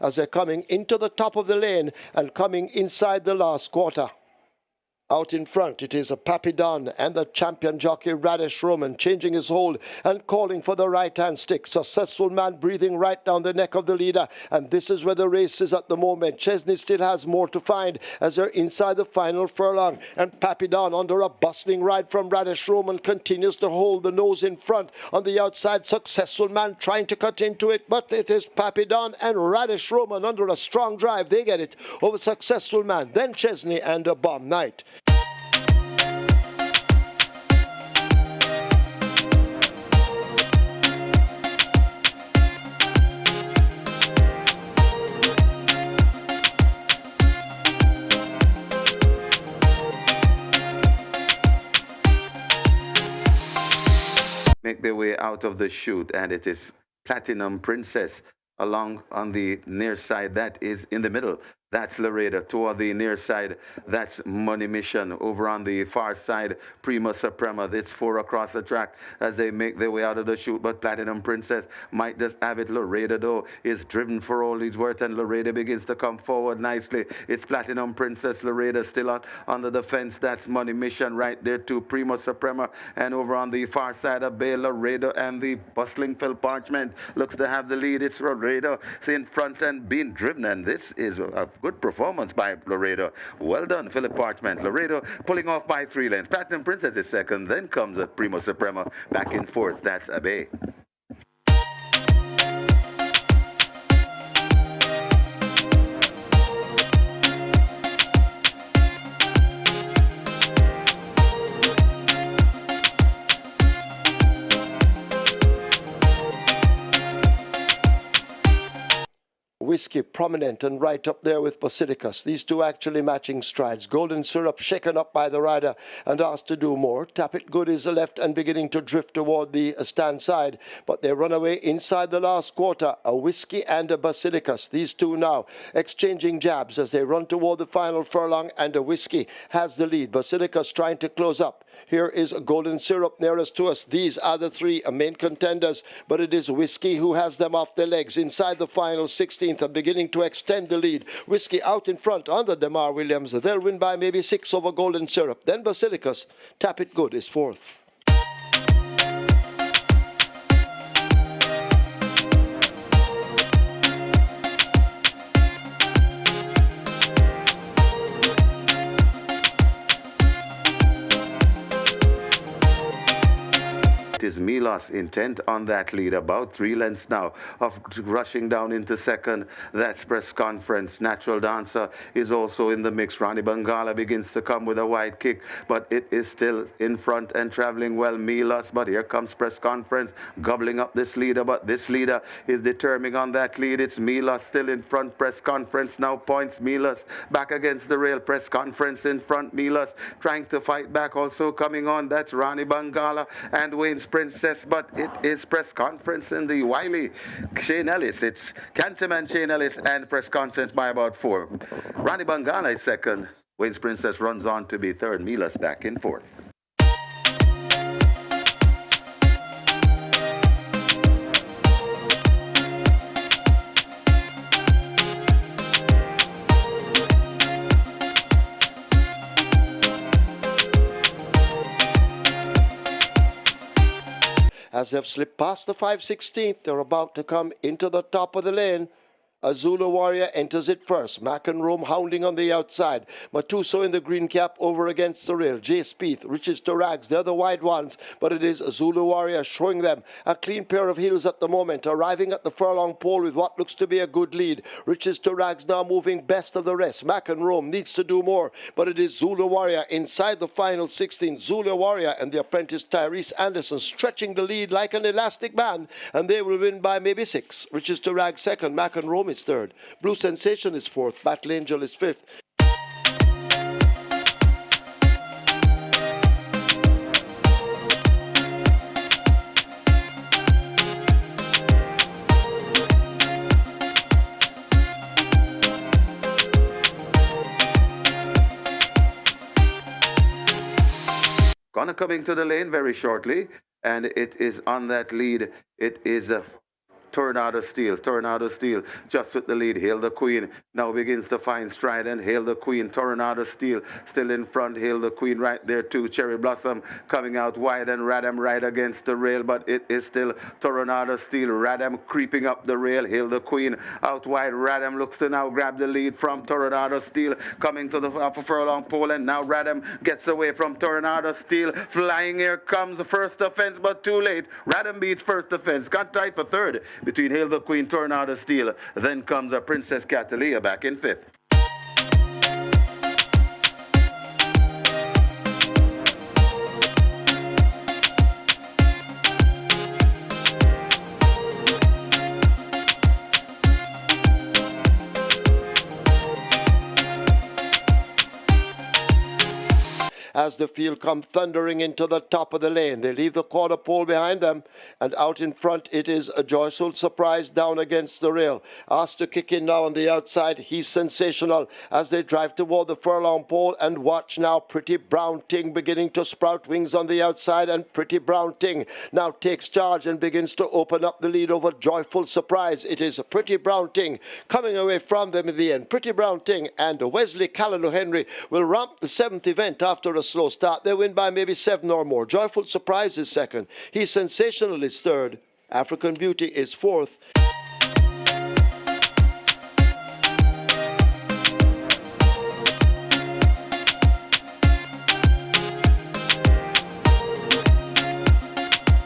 as they're coming into the top of the lane and coming inside the last quarter. Out in front, it is a Pappie Don and the champion jockey Radish Roman changing his hold and calling for the right-hand stick. Successful Man breathing right down the neck of the leader, and this is where the race is at the moment. Chesney still has more to find as they're inside the final furlong, and Pappie Don, under a bustling ride from Radish Roman, continues to hold the nose in front. On the outside, Successful Man trying to cut into it, but it is Pappie Don and Radish Roman under a strong drive. They get it over Successful Man, then Chesney and a Bomb Knight. Make their way out of the chute, and it is Platinum Princess along on the near side. That is in the middle. That's Loredo. Toward the near side, that's Money Mission. Over on the far side, Prima Suprema. It's 4 across the track as they make their way out of the chute. But Platinum Princess might just have it. Loredo, though, is driven for all he's worth, and Loredo begins to come forward nicely. It's Platinum Princess. Loredo still under the fence. That's Money Mission right there to Prima Suprema. And over on the far side of Bay, Loredo and the bustling Phil Parchment looks to have the lead. It's Loredo in front and being driven, and this is a good performance by Loredo. Well done, Philip Parchment. Loredo pulling off by 3 lengths. Platinum Princess is second. Then comes a Primo Suprema back in fourth. That's Abe. Whisky prominent and right up there with Basilicus. These two actually matching strides. Golden Syrup shaken up by the rider and asked to do more. Tap It Good is left and beginning to drift toward the stand side, but they run away inside the last quarter. A Whisky and a Basilicus. These two now exchanging jabs as they run toward the final furlong, and a Whisky has the lead. Basilicus trying to close up. Here is Golden Syrup nearest to us. These are the three main contenders, but it is Whisky who has them off their legs inside the final 16th and beginning to extend the lead. Whisky out in front under Demar Williams. They'll win by maybe 6 over Golden Syrup. Then Basilicus, Tap It Good is fourth. Is Milos intent on that lead, about 3 lengths now of rushing down into second. That's Press Conference. Natural Dancer is also in the mix. Rani Bangala begins to come with a wide kick, but it is still in front and traveling well. Milos, but here comes Press Conference gobbling up this leader, but this leader is determining on that lead. It's Milos still in front. Press Conference now points. Milos back against the rail. Press Conference in front. Milos trying to fight back, also coming on. That's Rani Bangala and Wayne's Princess, but it is Press Conference in the Wiley. Shane Ellis, it's Canterman, Shane Ellis, and Press Conference by about 4. Rani Bangala is second. Wayne's Princess runs on to be third. Milas back in fourth. As they've slipped past the 5/16th, they're about to come into the top of the lane. A Zulu Warrior enters it first. Mac and Rome hounding on the outside. Matuso in the green cap over against the rail. Jay Spieth, Riches to Rags, they're the wide ones, but it is a Zulu Warrior showing them a clean pair of heels at the moment, arriving at the furlong pole with what looks to be a good lead. Riches to Rags now moving best of the rest. Mac and Rome needs to do more, but it is Zulu Warrior inside the final 16. Zulu Warrior and the apprentice Tyrese Anderson stretching the lead like an elastic band, and they will win by maybe 6. Riches to Rags second. Mac and Rome is third. Blue Sensation is fourth. Battle Angel is fifth. Coming to the lane very shortly, and it is on that lead. It is Tornado Steel, just with the lead. Hail the Queen now begins to find stride, and Hail the Queen. Tornado Steel still in front. Hail the Queen right there too. Cherry Blossom coming out wide, and Radam right against the rail, but it is still Tornado Steel. Radam creeping up the rail. Hail the Queen out wide. Radam looks to now grab the lead from Tornado Steel, coming to the upper furlong pole, and now Radam gets away from Tornado Steel. Flying, here comes the first offense, but too late. Radam beats first offense. Got tied for third between Hail the Queen, Tornado Steel. Then comes a Princess Catalia back in fifth. As the field come thundering into the top of the lane. They leave the quarter pole behind them, and out in front it is a Joyful Surprise down against the rail. Asked to kick in now on the outside. He's sensational as they drive toward the furlong pole, and watch now Pretty Brown Ting beginning to sprout wings on the outside, and Pretty Brown Ting now takes charge and begins to open up the lead over Joyful Surprise. It is Pretty Brown Ting coming away from them in the end. Pretty Brown Ting and Wesley Callaloo Henry will ramp the seventh event after a slow start. They win by maybe 7 or more. Joyful Surprise is second. He's Sensationalist third. African Beauty is fourth.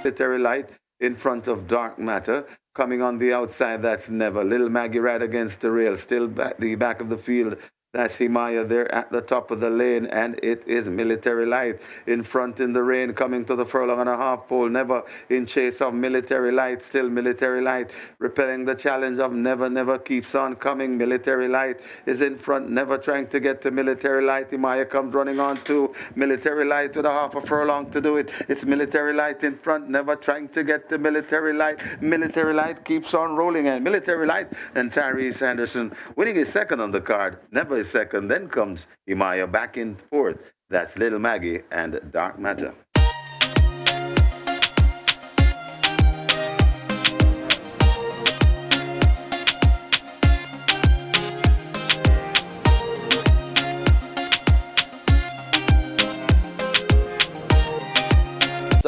Military Light in front of Dark Matter. Coming on the outside, that's Never. Little Maggie right against the rail. Still back the back of the field. That's Himaya there at the top of the lane, and it is Military Light in front in the rain, coming to the furlong and a half pole. Never in chase of Military Light. Still Military Light repelling the challenge of Never keeps on coming. Military Light is in front. Never trying to get to Military Light. Himaya comes running on to Military Light with a half a furlong to do it. It's Military Light in front. Never trying to get to Military Light. Military Light keeps on rolling, and Military Light and Tyrese Anderson winning his second on the card. Never is second. Then comes Himaya back in fourth. That's Little Maggie and Dark Matter.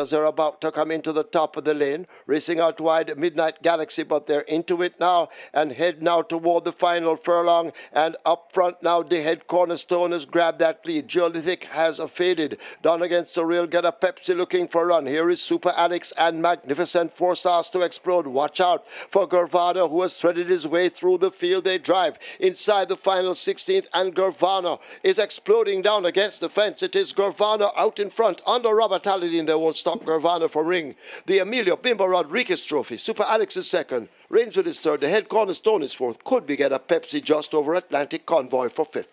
As they're about to come into the top of the lane, racing out wide Midnight Galaxy, but they're into it now and head now toward the final furlong, and up front now the head cornerstone has grabbed that lead. Jolithic has faded down against the rail. Get a Pepsi looking for a run. Here is Super Alex and Magnificent Force asked to explode. Watch out for Girvano, who has threaded his way through the field. They drive inside the final 16th, and Girvano is exploding down against the fence. It is Girvano out in front under Robert Halliday. They won't stop Girvano from ring the Emilio Bimbo Rodriguez Trophy. Super Alex is second. Rainswood is third. The head cornerstone is fourth. Could we get a Pepsi just over Atlantic Convoy for fifth?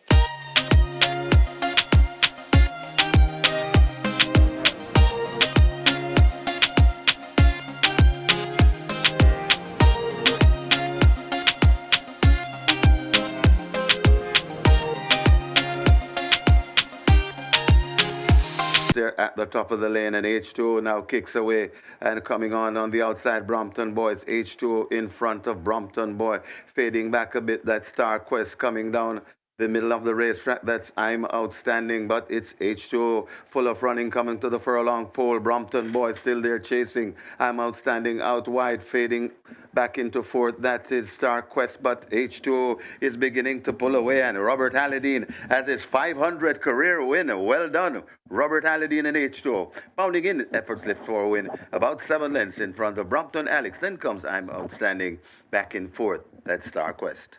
There at the top of the lane, and H2O now kicks away, and coming on the outside, Brompton Boy. It's H2O in front of Brompton Boy, fading back a bit. That Star Quest coming down the middle of the racetrack. That's I'm Outstanding, but it's H2O full of running, coming to the furlong pole. Brompton Boy still there chasing. I'm Outstanding out wide, fading back into fourth. That is Star Quest, but H2O is beginning to pull away, and Robert Halliday has his 500 career win. Well done, Robert Halliday and H2O. Pounding in effortless for a win, about 7 lengths in front of Brompton Alex. Then comes I'm Outstanding back in fourth. That's Star Quest.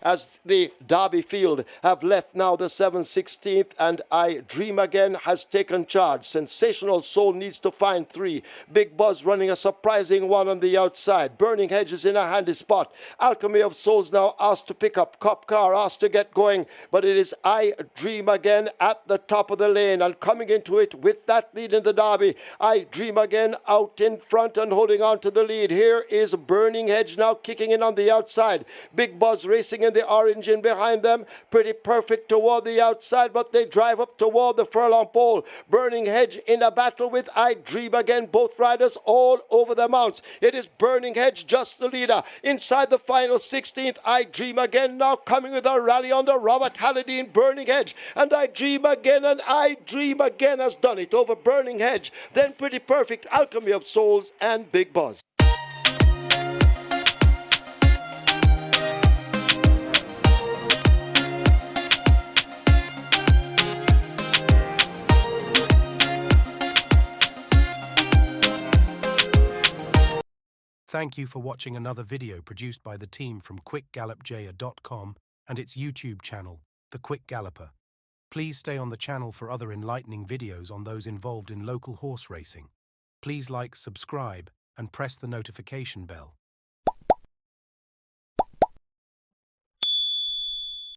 as the Derby field have left now the 7/16th, and I Dream Again has taken charge. Sensational Soul needs to find 3. Big Buzz running a surprising one on the outside. Burning Hedges in a handy spot. Alchemy of Souls now asked to pick up. Cop Car asked to get going, but it is I Dream Again at the top of the lane, and coming into it with that lead in the Derby. I Dream Again out in front and holding on to the lead. Here is Burning Hedge now kicking in on the outside. Big Buzz racing in the orange in behind them. Pretty Perfect toward the outside, but they drive up toward the furlong pole. Burning Hedge in a battle with I Dream Again. Both riders all over the mounts. It is Burning Hedge just the leader. Inside the final 16th, I Dream Again now coming with a rally under Robert Halliday. Burning Hedge, and I Dream Again, and I Dream Again has done it over Burning Hedge, then Pretty Perfect, Alchemy of Souls, and Big Buzz. Thank you for watching another video produced by the team from QuickGallopJaya.com and its YouTube channel, The Quick Galloper. Please stay on the channel for other enlightening videos on those involved in local horse racing. Please like, subscribe, and press the notification bell.